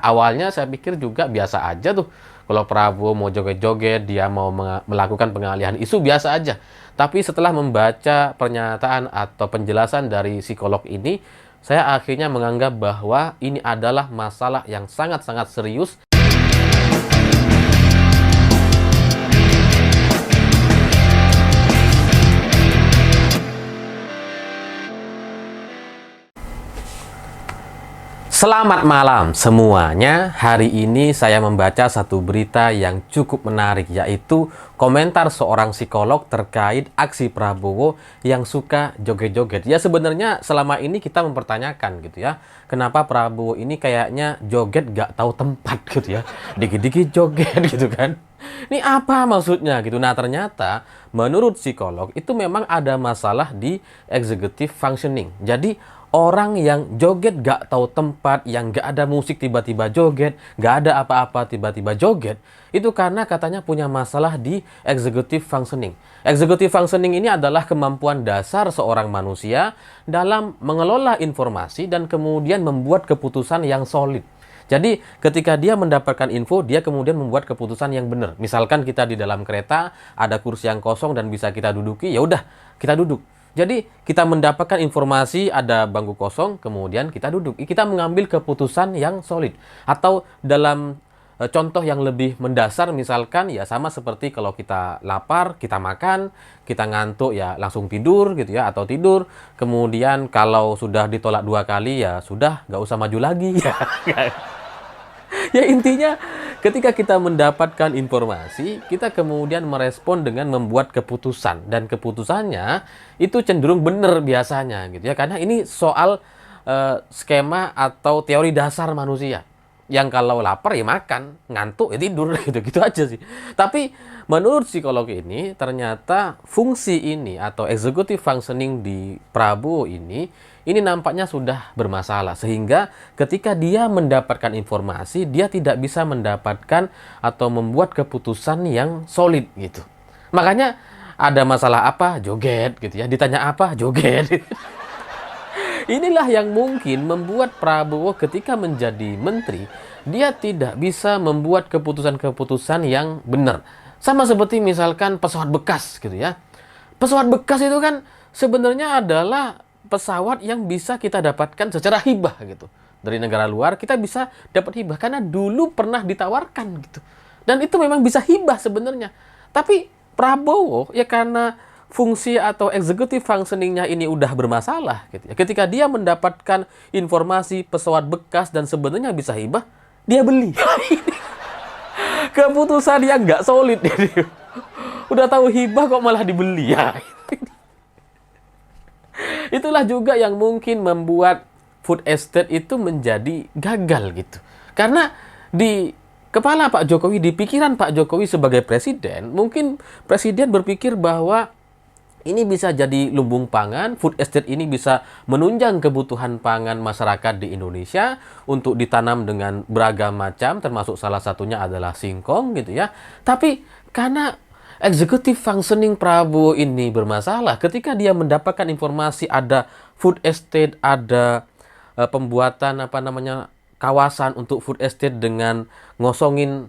Awalnya saya pikir juga biasa aja tuh. Kalau Prabowo mau joget-joget, dia mau melakukan pengalihan isu, biasa aja. Tapi setelah membaca pernyataan atau penjelasan dari psikolog ini, saya akhirnya menganggap bahwa ini adalah masalah yang sangat-sangat serius. Selamat malam semuanya. Hari ini saya membaca satu berita yang cukup menarik, yaitu komentar seorang psikolog terkait aksi Prabowo yang suka joget-joget. Ya, sebenarnya selama ini kita mempertanyakan gitu ya, kenapa Prabowo ini kayaknya joget gak tahu tempat gitu ya, dikit-dikit joget gitu kan. Ini apa maksudnya gitu. Nah, ternyata menurut psikolog itu memang ada masalah di executive functioning. Jadi orang yang joget gak tahu tempat, yang gak ada musik tiba-tiba joget, gak ada apa-apa tiba-tiba joget, itu karena katanya punya masalah di executive functioning. Executive functioning ini adalah kemampuan dasar seorang manusia dalam mengelola informasi dan kemudian membuat keputusan yang solid. Jadi ketika dia mendapatkan info, dia kemudian membuat keputusan yang benar. Misalkan kita di dalam kereta, ada kursi yang kosong dan bisa kita duduki, ya udah kita duduk. Jadi kita mendapatkan informasi ada bangku kosong, kemudian kita duduk. Kita mengambil keputusan yang solid. Atau dalam contoh yang lebih mendasar, misalkan ya sama seperti kalau kita lapar, kita makan, kita ngantuk ya langsung tidur gitu ya, atau tidur. Kemudian kalau sudah ditolak 2 kali ya sudah, nggak usah maju lagi. Ya intinya ketika kita mendapatkan informasi, kita kemudian merespon dengan membuat keputusan. Dan keputusannya itu cenderung benar biasanya gitu ya. Karena ini soal skema atau teori dasar manusia. Yang kalau lapar ya makan, ngantuk ya tidur, gitu-gitu aja sih. Tapi menurut psikolog ini, ternyata fungsi ini atau executive functioning di Prabowo ini nampaknya sudah bermasalah. Sehingga ketika dia mendapatkan informasi, dia tidak bisa mendapatkan atau membuat keputusan yang solid gitu. Makanya ada masalah apa? Joget gitu ya. Ditanya apa? Joget. Inilah yang mungkin membuat Prabowo ketika menjadi menteri, dia tidak bisa membuat keputusan-keputusan yang benar. Sama seperti misalkan pesawat bekas gitu ya. Pesawat bekas itu kan sebenarnya adalah pesawat yang bisa kita dapatkan secara hibah gitu. Dari negara luar kita bisa dapat hibah karena dulu pernah ditawarkan gitu. Dan itu memang bisa hibah sebenarnya. Tapi Prabowo ya karena fungsi atau executive functioning-nya ini udah bermasalah gitu ya. Ketika dia mendapatkan informasi pesawat bekas dan sebenarnya bisa hibah, dia beli. Keputusan yang nggak solid. Udah tahu hibah kok malah dibeli ya. Itulah juga yang mungkin membuat food estate itu menjadi gagal gitu. Karena di kepala Pak Jokowi, di pikiran Pak Jokowi sebagai presiden, mungkin presiden berpikir bahwa ini bisa jadi lumbung pangan, food estate ini bisa menunjang kebutuhan pangan masyarakat di Indonesia untuk ditanam dengan beragam macam, termasuk salah satunya adalah singkong gitu ya. Tapi karena executive functioning Prabowo ini bermasalah, ketika dia mendapatkan informasi ada food estate, ada pembuatan kawasan untuk food estate dengan ngosongin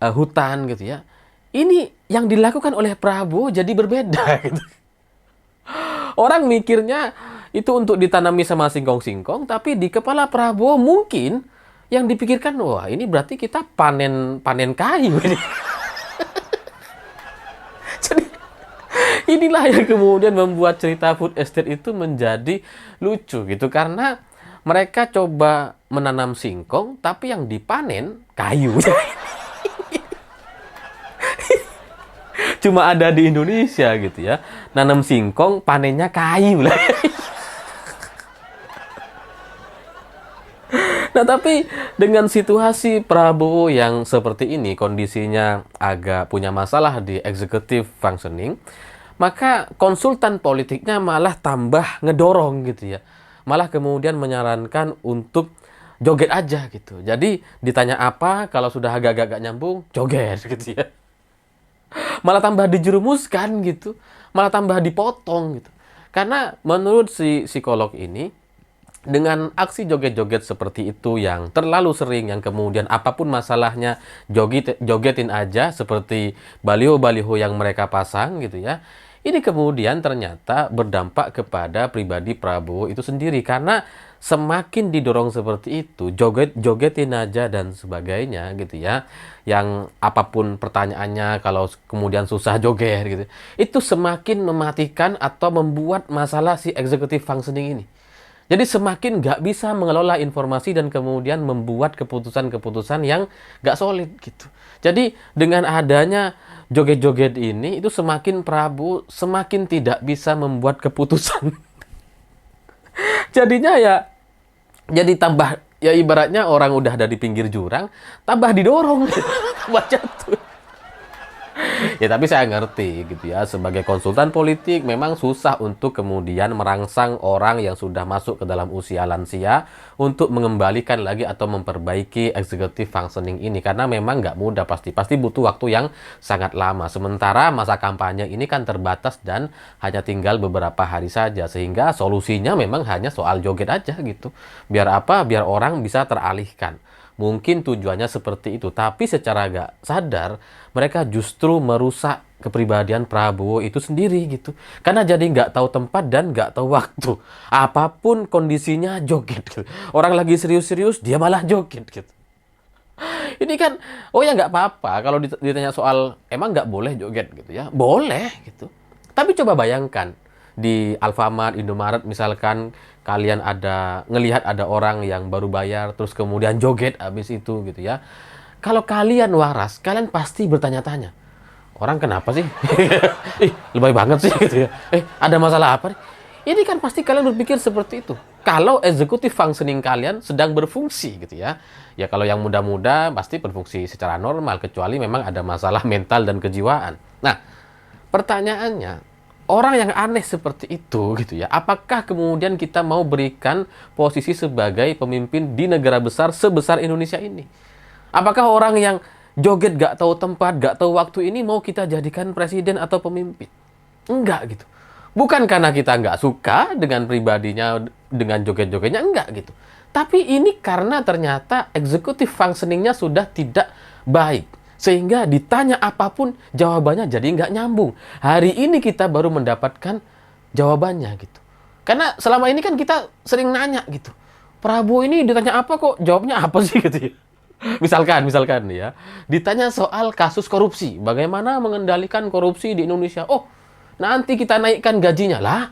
hutan gitu ya. Ini yang dilakukan oleh Prabowo jadi berbeda gitu. Orang mikirnya itu untuk ditanami sama singkong-singkong, tapi di kepala Prabowo mungkin yang dipikirkan, wah ini berarti kita panen kayu ini. Jadi inilah yang kemudian membuat cerita food estate itu menjadi lucu gitu, karena mereka coba menanam singkong, tapi yang dipanen kayu. Cuma ada di Indonesia gitu ya. Nanam singkong, panennya kayu lah. Nah, tapi dengan situasi Prabowo yang seperti ini, kondisinya agak punya masalah di executive functioning, maka konsultan politiknya malah tambah ngedorong gitu ya. Malah kemudian menyarankan untuk joget aja gitu. Jadi ditanya apa, kalau sudah agak-agak nyambung, joget gitu ya. Malah tambah dijerumuskan gitu, malah tambah dipotong gitu. Karena menurut si psikolog ini, dengan aksi joget-joget seperti itu yang terlalu sering, yang kemudian apapun masalahnya jogetin aja seperti baliho-baliho yang mereka pasang gitu ya. Ini kemudian ternyata berdampak kepada pribadi Prabowo itu sendiri, karena semakin didorong seperti itu, jogetin aja dan sebagainya gitu ya. Yang apapun pertanyaannya, kalau kemudian susah joget gitu, itu semakin mematikan atau membuat masalah si executive functioning ini. Jadi semakin nggak bisa mengelola informasi dan kemudian membuat keputusan-keputusan yang nggak solid gitu. Jadi dengan adanya joget-joget ini, itu semakin Prabowo semakin tidak bisa membuat keputusan. Jadinya ya, jadi tambah, ya ibaratnya orang udah ada di pinggir jurang, tambah didorong, tambah jatuh. Ya tapi saya ngerti gitu ya, sebagai konsultan politik memang susah untuk kemudian merangsang orang yang sudah masuk ke dalam usia lansia untuk mengembalikan lagi atau memperbaiki executive functioning ini, karena memang nggak mudah, pasti butuh waktu yang sangat lama. Sementara masa kampanye ini kan terbatas dan hanya tinggal beberapa hari saja, sehingga solusinya memang hanya soal joget aja gitu. Biar apa? Biar orang bisa teralihkan. Mungkin tujuannya seperti itu, tapi secara gak sadar mereka justru merusak kepribadian Prabowo itu sendiri gitu. Karena jadi nggak tahu tempat dan nggak tahu waktu. Apapun kondisinya joget gitu. Orang lagi serius-serius dia malah joget gitu. Ini kan, oh ya nggak apa-apa kalau ditanya soal emang nggak boleh joget gitu ya. Boleh gitu. Tapi coba bayangkan di Alfamart, Indomaret misalkan, kalian ngelihat ada orang yang baru bayar terus kemudian joget habis itu gitu ya. Kalau kalian waras, kalian pasti bertanya-tanya, orang kenapa sih? Ih, lebay banget sih gitu ya. Ada masalah apa nih? Ini kan pasti kalian berpikir seperti itu. Kalau executive functioning kalian sedang berfungsi gitu ya. Ya kalau yang muda-muda pasti berfungsi secara normal, kecuali memang ada masalah mental dan kejiwaan. Nah, pertanyaannya, orang yang aneh seperti itu gitu ya, apakah kemudian kita mau berikan posisi sebagai pemimpin di negara besar sebesar Indonesia ini? Apakah orang yang joget gak tahu tempat, gak tahu waktu ini mau kita jadikan presiden atau pemimpin? Enggak gitu. Bukan karena kita nggak suka dengan pribadinya, dengan joget-jogetnya, enggak gitu. Tapi ini karena ternyata executive functioning-nya sudah tidak baik. Sehingga ditanya apapun, jawabannya jadi nggak nyambung. Hari ini kita baru mendapatkan jawabannya gitu. Karena selama ini kan kita sering nanya gitu. Prabowo ini ditanya apa kok jawabnya apa sih gitu ya. Misalkan ya, ditanya soal kasus korupsi, bagaimana mengendalikan korupsi di Indonesia. Oh, nanti kita naikkan gajinya lah.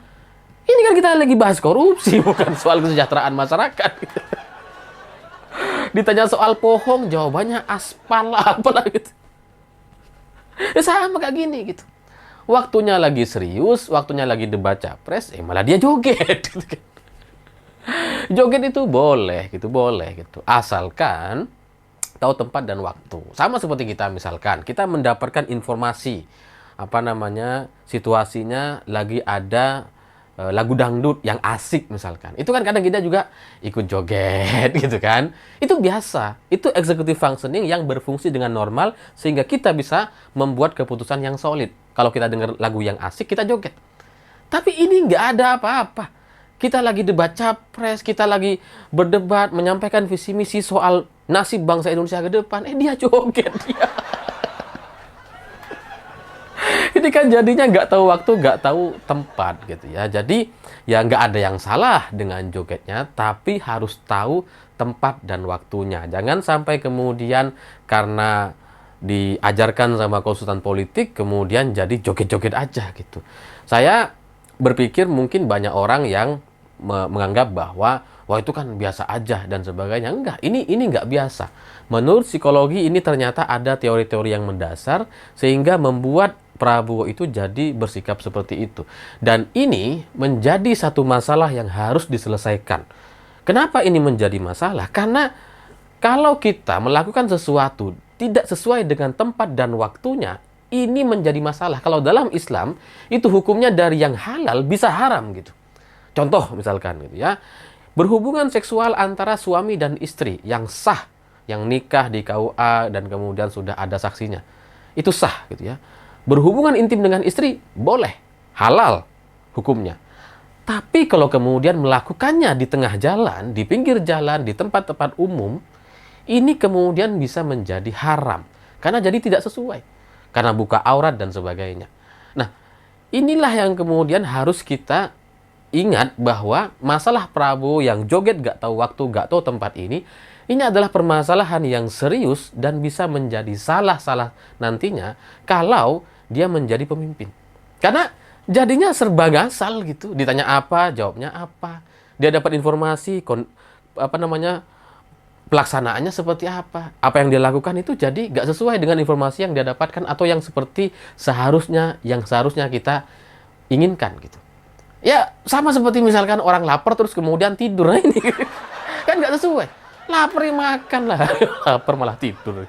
Ini kan kita lagi bahas korupsi, bukan soal kesejahteraan masyarakat. Ditanya soal pohon, jawabannya aspal lah, apalah gitu. Ya sama kayak gini gitu. Waktunya lagi serius, waktunya lagi debat capres, malah dia joget. Gitu kan. Joget itu boleh gitu. Asalkan tahu tempat dan waktu. Sama seperti kita misalkan, kita mendapatkan informasi, situasinya lagi ada lagu dangdut yang asik misalkan. Itu kan kadang kita juga ikut joget gitu kan. Itu biasa. Itu executive functioning yang berfungsi dengan normal sehingga kita bisa membuat keputusan yang solid. Kalau kita dengar lagu yang asik, kita joget. Tapi ini nggak ada apa-apa. Kita lagi debat capres, kita lagi berdebat, menyampaikan visi misi soal nasib bangsa Indonesia ke depan. Dia joget. Ini kan jadinya nggak tahu waktu, nggak tahu tempat gitu ya. Jadi ya nggak ada yang salah dengan jogetnya, tapi harus tahu tempat dan waktunya. Jangan sampai kemudian karena diajarkan sama konsultan politik, kemudian jadi joget-joget aja gitu. Saya berpikir mungkin banyak orang yang menganggap bahwa wah itu kan biasa aja dan sebagainya. Enggak, ini nggak biasa. Menurut psikologi ini ternyata ada teori-teori yang mendasar sehingga membuat Prabowo itu jadi bersikap seperti itu. Dan ini menjadi satu masalah yang harus diselesaikan. Kenapa ini menjadi masalah? Karena kalau kita melakukan sesuatu tidak sesuai dengan tempat dan waktunya, ini menjadi masalah. Kalau dalam Islam, itu hukumnya dari yang halal bisa haram gitu. Contoh misalkan gitu ya, berhubungan seksual antara suami dan istri yang sah, yang nikah di KUA dan kemudian sudah ada saksinya. Itu sah gitu ya. Berhubungan intim dengan istri boleh, halal hukumnya. Tapi kalau kemudian melakukannya di tengah jalan, di pinggir jalan, di tempat-tempat umum, ini kemudian bisa menjadi haram. Karena jadi tidak sesuai. Karena buka aurat dan sebagainya. Nah, inilah yang kemudian harus kita ingat bahwa masalah Prabowo yang joget gak tahu waktu, gak tahu tempat ini adalah permasalahan yang serius dan bisa menjadi salah-salah nantinya kalau dia menjadi pemimpin. Karena jadinya serba ngasal gitu. Ditanya apa, jawabnya apa. Dia dapat informasi, pelaksanaannya seperti apa. Apa yang dia lakukan itu jadi nggak sesuai dengan informasi yang dia dapatkan atau yang seperti yang seharusnya kita inginkan gitu. Ya sama seperti misalkan orang lapar terus kemudian tidur. Nah ini kan nggak sesuai. Lapar ya makan lah. Lapar malah tidur.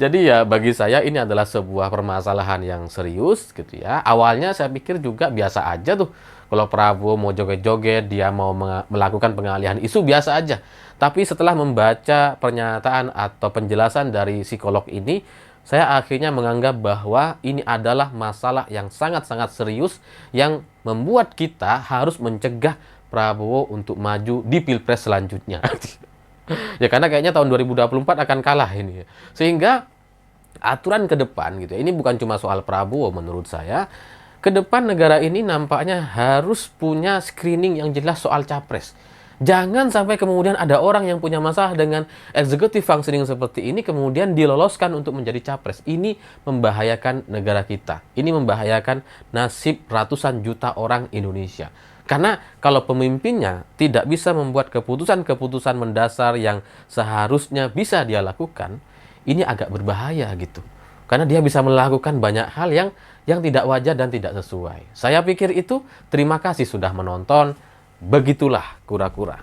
Jadi ya bagi saya ini adalah sebuah permasalahan yang serius gitu ya. Awalnya saya pikir juga biasa aja tuh. Kalau Prabowo mau joget-joget, dia mau melakukan pengalihan isu biasa aja. Tapi setelah membaca pernyataan atau penjelasan dari psikolog ini, saya akhirnya menganggap bahwa ini adalah masalah yang sangat-sangat serius yang membuat kita harus mencegah Prabowo untuk maju di Pilpres selanjutnya. Ya karena kayaknya tahun 2024 akan kalah ini. Sehingga aturan ke depan gitu ya, ini bukan cuma soal Prabowo menurut saya. Ke depan negara ini nampaknya harus punya screening yang jelas soal capres. Jangan sampai kemudian ada orang yang punya masalah dengan executive functioning seperti ini kemudian diloloskan untuk menjadi capres. Ini membahayakan negara kita. Ini membahayakan nasib ratusan juta orang Indonesia. Karena kalau pemimpinnya tidak bisa membuat keputusan-keputusan mendasar yang seharusnya bisa dia lakukan, ini agak berbahaya gitu. Karena dia bisa melakukan banyak hal yang tidak wajar dan tidak sesuai. Saya pikir itu. Terima kasih sudah menonton. Begitulah kura-kura.